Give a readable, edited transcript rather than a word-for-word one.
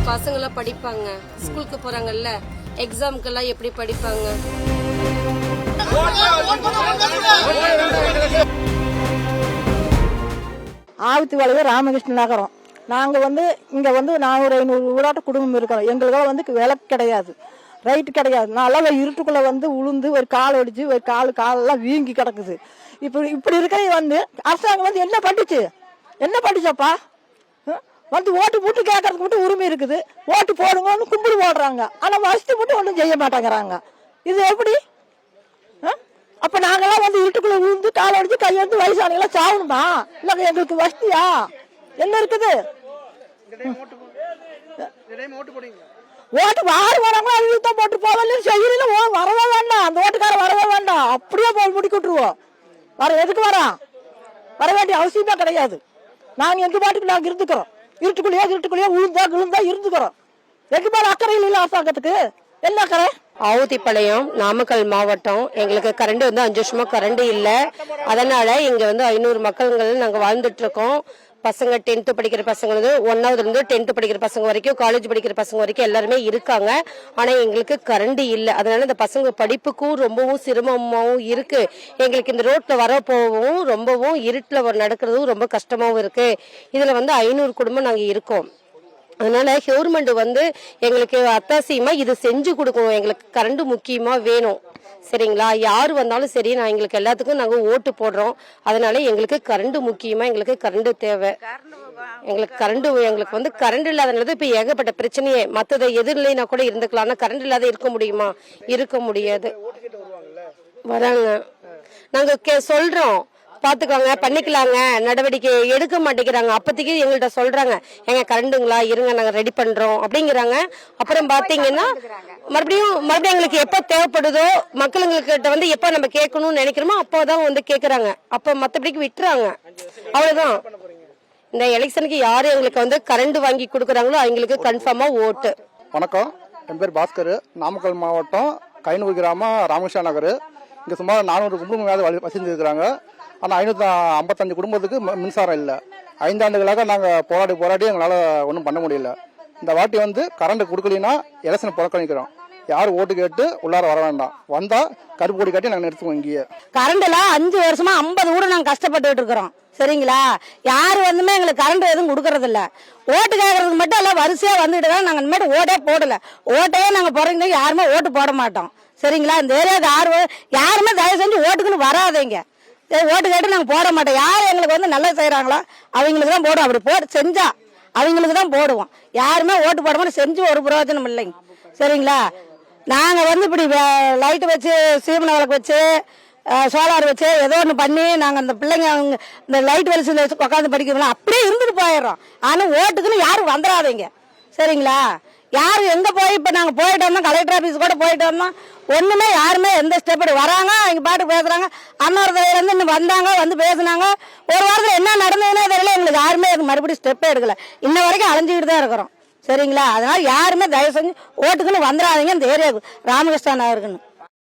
பசங்களாம் படிப்பாங்க, ஸ்கூலுக்கு போறாங்கல்ல, எக்ஸாமுக்கெல்லாம் எப்படி படிப்பாங்க? ஆவத்திவாளையம் ராமகிருஷ்ண நகரம். நாங்க இங்க 400-500 ஊராட்ட குடும்பம் இருக்கிறோம். எங்களுக்கு விளக்கு கிடையாது, ரைட்டு கிடையாது. நல்லா இருட்டுக்குள்ள உளுந்து ஒரு கால் ஒடிச்சு ஒரு காலெல்லாம் வீங்கி கிடக்குது. இப்படி இருக்க அரசாங்கம் என்ன பண்ணிச்சாப்பா? ஓட்டு போட்டு கேட்கறதுக்கு மட்டும் உரிமை இருக்குது. ஓட்டு போடுங்கன்னு கும்பிடு போடுறாங்க, ஆனா வசதி மட்டும் ஒன்றும் செய்ய மாட்டேங்கிறாங்க. இது எப்படி? அப்ப நாங்கெல்லாம் இருட்டுக்குள்ள விழுந்து கால் அடிச்சு கையெழுத்து வயசானீங்களா சாவணுமா? இல்ல எங்களுக்கு வசதியா என்ன இருக்குது? ஓட்டு யாரு வராங்களோ அவங்களுக்கு தான் போட்டு போகல. செய்யல வரவே வேண்டாம், அந்த ஓட்டுக்காரர் வரவே வேண்டாம், அப்படியே போய் முடிக்க விட்டுருவோம். எதுக்கு வர வேண்டிய அவசியமே கிடையாது. நாங்க எங்க பாட்டுக்கு நாங்க இருந்துக்கிறோம். இருட்டுக்குள்ளேயே விழுந்தா இருந்துக்கிறோம். எங்க மேல அக்கறை இல்லை அரசாங்கத்துக்கு. என்ன அக்கறை? ஆவுத்திப்பாளையம், நாமக்கல் மாவட்டம். எங்களுக்கு கரண்ட் 5 வருஷமா கரண்ட் இல்ல. அதனால இங்க 500 மக்கள்கள் நாங்க வாழ்ந்துட்டு இருக்கோம். பசங்க 10th படிக்கிற பசங்க 1வது இருந்து 10th படிக்கிற பசங்க வரைக்கும், காலேஜ் படிக்கிற பசங்க வரைக்கும் எல்லாருமே இருக்காங்க. ஆனா எங்களுக்கு கரண்ட் இல்ல. அதனால இந்த பசங்க படிப்புக்கும் ரொம்பவும் சிரமமாவும் இருக்கு. எங்களுக்கு இந்த ரோட்ல வர போகவும் ரொம்பவும் இருட்டுல நடக்கிறதும் ரொம்ப கஷ்டமாவும் இருக்கு. இதுல 500 குடும்பம் நாங்க இருக்கோம். அதனால கவர்மெண்ட் எங்களுக்கு அத்தாசியமா இது செஞ்சு கொடுக்கணும். எங்களுக்கு கரண்ட் முக்கியமா வேணும், சரிங்களா? யாரு வந்தாலும் சரி, நான் எங்களுக்கு எல்லாத்துக்கும் நாங்க ஓட்டு போடுறோம். அதனால எங்களுக்கு கரண்ட் முக்கியமா, எங்களுக்கு கரண்ட் தேவை. எங்களுக்கு கரண்ட் இல்லாதனால இப்ப ஏகப்பட்ட பிரச்சனையே. மத்ததை எதிரில்லைனா கூட இருந்துக்கலாம், ஆனா கரண்ட் இல்லாத இருக்க முடியுமா? இருக்க முடியாது. வராங்க, நாங்க சொல்றோம், பாத்துக்கோங்க, பண்ணிக்கலாங்க, நடவடிக்கை எடுக்க மாட்டேங்கிறாங்க. அப்பத்திக்கு எங்கள்கிட்ட சொல்றாங்க, எங்க கரண்டுங்களா, இருங்க நாங்க ரெடி பண்றோம் அப்படிங்கிறாங்க. அப்புறம் பாத்தீங்கன்னா மறுபடியும் எங்களுக்கு எப்ப தேவைப்படுதோ, மக்களுங்கிட்ட எப்ப நம்ம கேட்கணும்னு நினைக்கிறோமோ அப்போதான் கேக்குறாங்க. அப்ப மத்தபடிக்கு விட்டுறாங்க, அவ்வளவுதான். இந்த எலெக்ஷனுக்கு யாரு எங்களுக்கு கரண்ட் வாங்கி கொடுக்குறாங்களோ அவங்களுக்கு கன்ஃபார்மா ஓட்டு. வணக்கம், என் பேர் பாஸ்கர். நாமக்கல் மாவட்டம் கைனூர் கிராமம் ராமகிருஷ்ண நகர். இங்க சுமார் 400 குடும்பம் வசிந்து இருக்கிறாங்க. ஆனால் 555 குடும்பத்துக்கு மின்சாரம் இல்லை. 5 ஆண்டுகளாக நாங்கள் போராடி எங்களால் ஒன்றும் பண்ண முடியல. இந்த வாட்டி கரண்ட் கொடுக்கலனா எலெக்ஷனை புறக்கணிக்கிறோம். யாரும் ஓட்டு கேட்டு உள்ளார வர வேண்டாம், வந்தா கருப்பு கொடி காட்டி நாங்கள் நிறுத்துவோம். இங்கேயே கரண்ட் எல்லாம் 5 வருஷமா 50 கூட நாங்கள் கஷ்டப்பட்டு இருக்கிறோம், சரிங்களா? யாரு எங்களுக்கு கரண்ட் எதுவும் கொடுக்கறது இல்ல. ஓட்டு கேட்கறதுக்கு மட்டும் எல்லாம் வரிசையா வந்துட்டு தான். நாங்க இனிமேட்டு ஓட்டே போடல. ஓட்டையே நாங்க போறீங்க, யாருமே ஓட்டு போட மாட்டோம், சரிங்களா? இந்த ஏரியாவுக்கு யாருமே தயவு செஞ்சு ஓட்டுக்குன்னு வராதீங்க. ஓட்டு கேட்டு நாங்க போட மாட்டோம். யார் எங்களுக்கு நல்லா செய்யறாங்களோ அவங்களுக்கு தான் போடுவோம். அப்படி செஞ்சா அவங்களுக்கு தான் போடுவோம். யாருமே ஓட்டு போட மாட்டோம். செஞ்சு ஒரு பிரயோஜனம் இல்லைங்க, சரிங்களா? நாங்க இப்படி லைட் வச்சு, சீமனை விளக்கு வச்சு, சோலார் வச்சு ஏதோ ஒன்று பண்ணி நாங்க அந்த பிள்ளைங்க இந்த லைட் வெளிச்சல வச்சு உட்காந்து படிக்கிறோம், அப்படியே இருந்துட்டு போயிடுறோம். ஆனா ஓட்டுக்குன்னு யாரும் வந்துடாதீங்க, சரிங்களா? யாரு எங்க போய் இப்ப நாங்க போயிட்டோம்னா கலெக்டர் ஆபீஸ் கூட போயிட்டோம்னா ஒண்ணுமே யாருமே எந்த ஸ்டெப் வராங்க, அவங்க பாட்டு பேசுறாங்க. அன்னொரு இன்னும் வந்தாங்க, பேசினாங்க. ஒரு வாரத்துல என்ன நடந்ததுன்னா தெரியல. எங்களுக்கு யாருமே மறுபடியும் ஸ்டெப்பே எடுக்கல. இன்ன வரைக்கும் அலைஞ்சுக்கிட்டு தான் இருக்கிறோம், சரிங்களா? அதனால யாருமே தயவு செஞ்சு ஓட்டுக்குன்னு வந்துடாதீங்க. இந்த ஏரியாவுக்கு ராமகிருஷ்ணா நகருக்குன்னு.